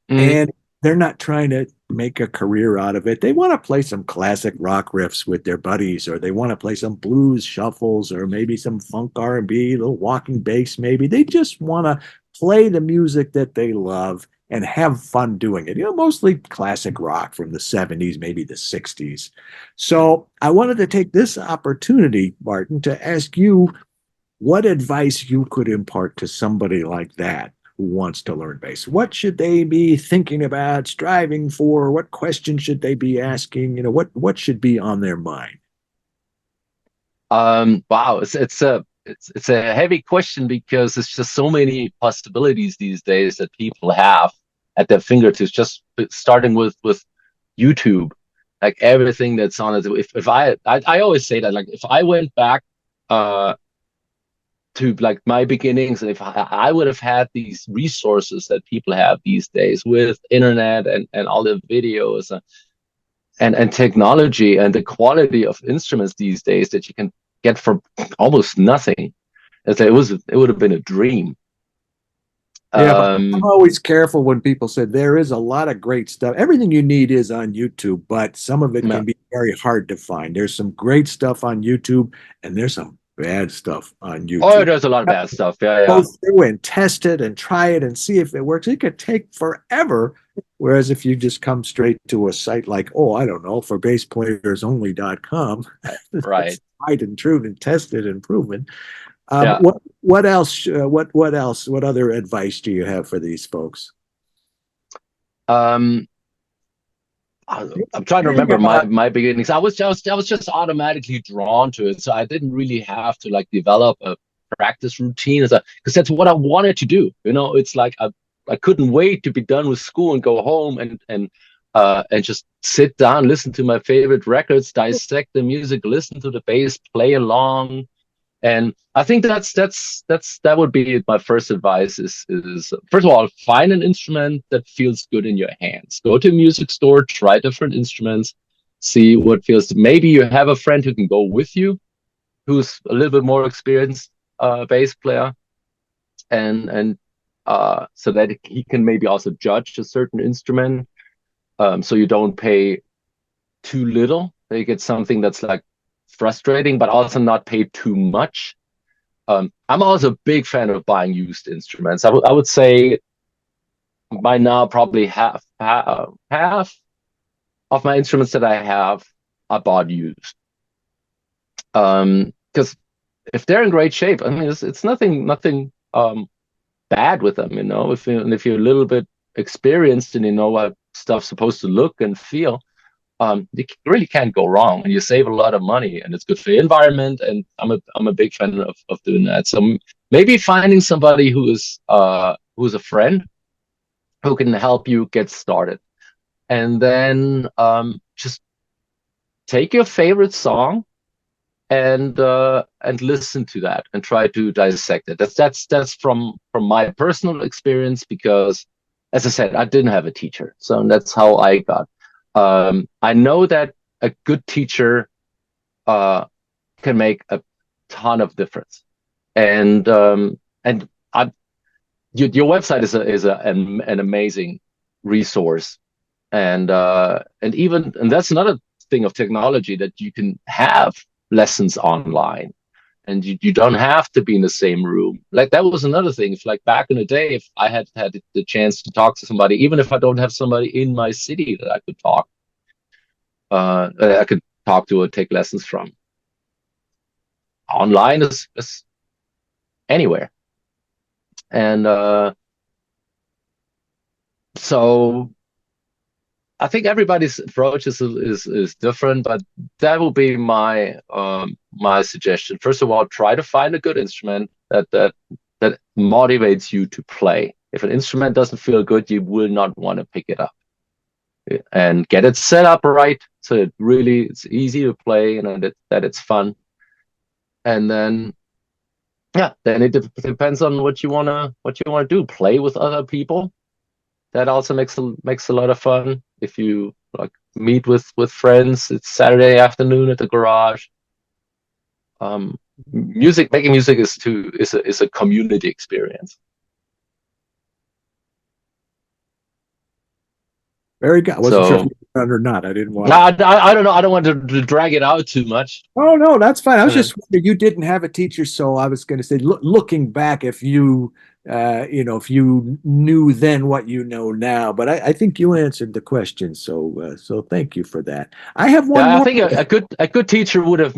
And they're not trying to make a career out of it. They want to play some classic rock riffs with their buddies, or they want to play some blues shuffles, or maybe some funk R&B, a little walking bass maybe. They just want to play the music that they love and have fun doing it. You know, mostly classic rock from the 70s, maybe the 60s. So I wanted to take this opportunity, Martin, to ask you what advice you could impart to somebody like that who wants to learn bass. What should they be thinking about, striving for? What questions should they be asking? You know, what should be on their mind? Wow, it's a heavy question because it's just so many possibilities these days that people have. at their fingertips, just starting with YouTube, like everything that's on it. If I always say that, like if I went back to like my beginnings, and if I would have had these resources that people have these days with internet and all the videos and technology and the quality of instruments these days that you can get for almost nothing, it would have been a dream. Yeah, but I'm always careful when people say there is a lot of great stuff. Everything you need is on YouTube, but some of it can be very hard to find. There's some great stuff on YouTube, and there's some bad stuff on YouTube. Oh, there's a lot of bad stuff. Yeah. Go through and test it and try it and see if it works. It could take forever. Whereas if you just come straight to a site like, I don't know, for bassplayersonly.com, right, tried and true and tested and proven. What else? What other advice do you have for these folks? I'm trying to remember my beginnings. I was just automatically drawn to it, so I didn't really have to like develop a practice routine because that's what I wanted to do. It's like I couldn't wait to be done with school and go home and just sit down, listen to my favorite records, dissect the music, listen to the bass, play along. And I think that would be my first advice is first of all, find an instrument that feels good in your hands. Go to a music store, try different instruments, see what feels. Maybe you have a friend who can go with you, who's a little bit more experienced bass player, and so that he can maybe also judge a certain instrument, so you don't pay too little. You get something that's like frustrating, but also not pay too much. I'm also a big fan of buying used instruments. I would say by now probably half of my instruments that I have I bought used. Because if they're in great shape, I mean it's nothing bad with them, if you're a little bit experienced and you know what stuff's supposed to look and feel. You really can't go wrong, and you save a lot of money, and it's good for the environment. And I'm a big fan of doing that. So maybe finding somebody who's a friend who can help you get started, and then just take your favorite song and listen to that and try to dissect it. That's from my personal experience, because as I said, I didn't have a teacher, so that's how I got. I know that a good teacher can make a ton of difference, and your website is an amazing resource, and that's another thing of technology, that you can have lessons online, and you don't have to be in the same room. Like that was another thing. If like back in the day, if I had the chance to talk to somebody, even if I don't have somebody in my city that I could talk to or take lessons from, online is anywhere. And so I think everybody's approach is different, but that will be my my suggestion. First of all, try to find a good instrument that motivates you to play. If an instrument doesn't feel good, you will not want to pick it up. And get it set up right, so it's easy to play and that it's fun. And then then it depends on what you wanna do. Play with other people. That also makes a lot of fun. If you like meet with friends, it's Saturday afternoon at the garage. Making music is a community experience. Very good. I wasn't sure if you were done or not. I didn't want. I don't know. I don't want to drag it out too much. Oh no, that's fine. I was just wondering, you didn't have a teacher, so I was going to say, looking back, if you if you knew then what you know now. But I think you answered the question, so thank you for that. I have one more. I think a good teacher would have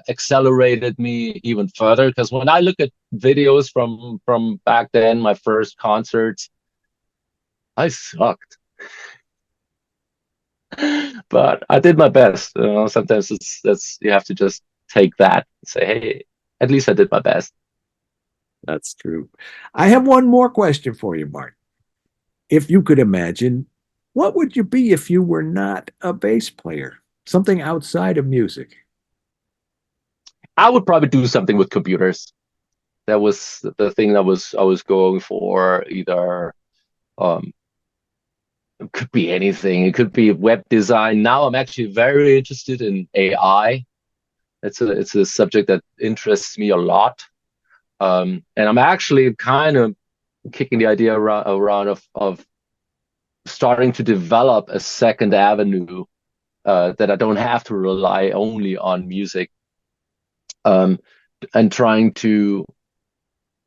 accelerated me even further, because when I look at videos from back then, my first concerts, I sucked. But I did my best. Sometimes you have to just take that and say, hey, at least I did my best. That's true. I have one more question for you, Martin. if you could imagine, what would you be if you were not a bass player? Something outside of music. I would probably do something with computers. That was the thing that I was going for. Either um, it could be anything. It could be web design. Now I'm actually very interested in AI. It's a subject that interests me a lot. And I'm actually kind of kicking the idea around of starting to develop a second avenue that I don't have to rely only on music, and trying to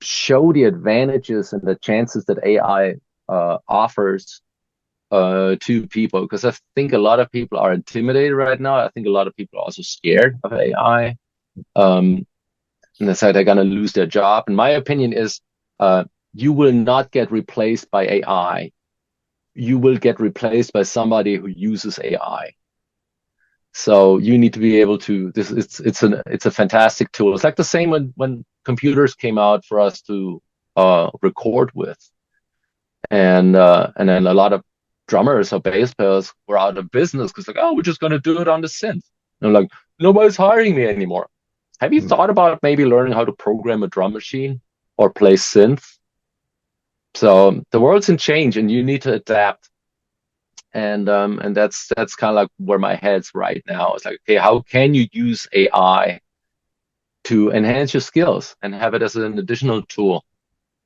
show the advantages and the chances that AI offers to people. Because I think a lot of people are intimidated right now. I think a lot of people are also scared of AI. And they say they're going to lose their job. And my opinion is, you will not get replaced by AI. You will get replaced by somebody who uses AI. So you need to be able to. It's a fantastic tool. It's like the same when computers came out for us to record with, and then a lot of drummers or bass players were out of business because like, oh, we're just going to do it on the synth. And I'm like, nobody's hiring me anymore. Have you thought about maybe learning how to program a drum machine or play synth? So the world's in change, and you need to adapt. And that's kind of like where my head's right now. It's like, okay, how can you use AI to enhance your skills and have it as an additional tool?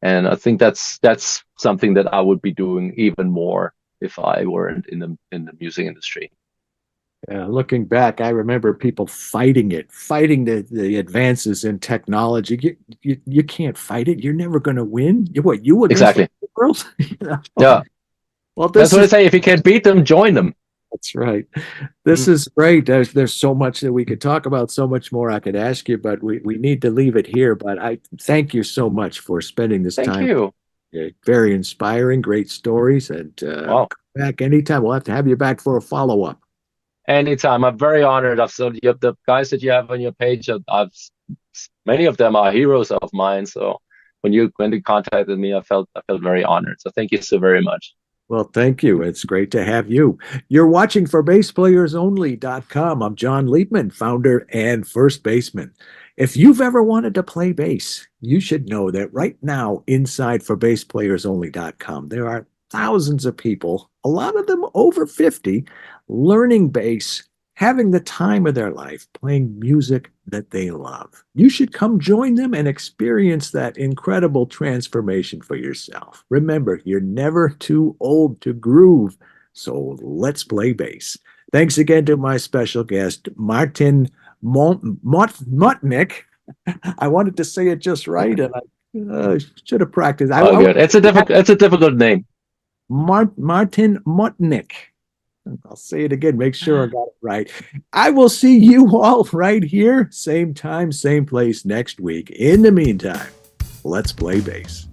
And I think that's something that I would be doing even more if I weren't in the music industry. Looking back, I remember people fighting the advances in technology. You can't fight it. You're never going to win. You against Exactly. the girls? You know? Yeah. Well, that's what I say. If you can't beat them, join them. That's right. This is great. There's so much that we could talk about, so much more I could ask you, but we need to leave it here. But I thank you so much for spending this time. Thank you. Very inspiring, great stories, and wow. Come back anytime. We'll have to have you back for a follow-up. Anytime. I'm very honored. The guys that you have on your page, many of them are heroes of mine. So when you contacted me, I felt very honored. So thank you so very much. Well, thank you. It's great to have you. You're watching ForBassPlayersOnly.com. I'm John Liebman, founder and first baseman. If you've ever wanted to play bass, you should know that right now inside ForBassPlayersOnly.com, there are thousands of people, a lot of them over 50, learning bass, having the time of their life, playing music that they love. You should come join them and experience that incredible transformation for yourself. Remember, you're never too old to groove, so let's play bass. Thanks again to my special guest, Martin Motnik. I wanted to say it just right, and I should have practiced. Good. It's a difficult name. Martin Motnik. I'll say it again, make sure I got it right. I will see you all right here, same time, same place next week. In the meantime, let's play bass.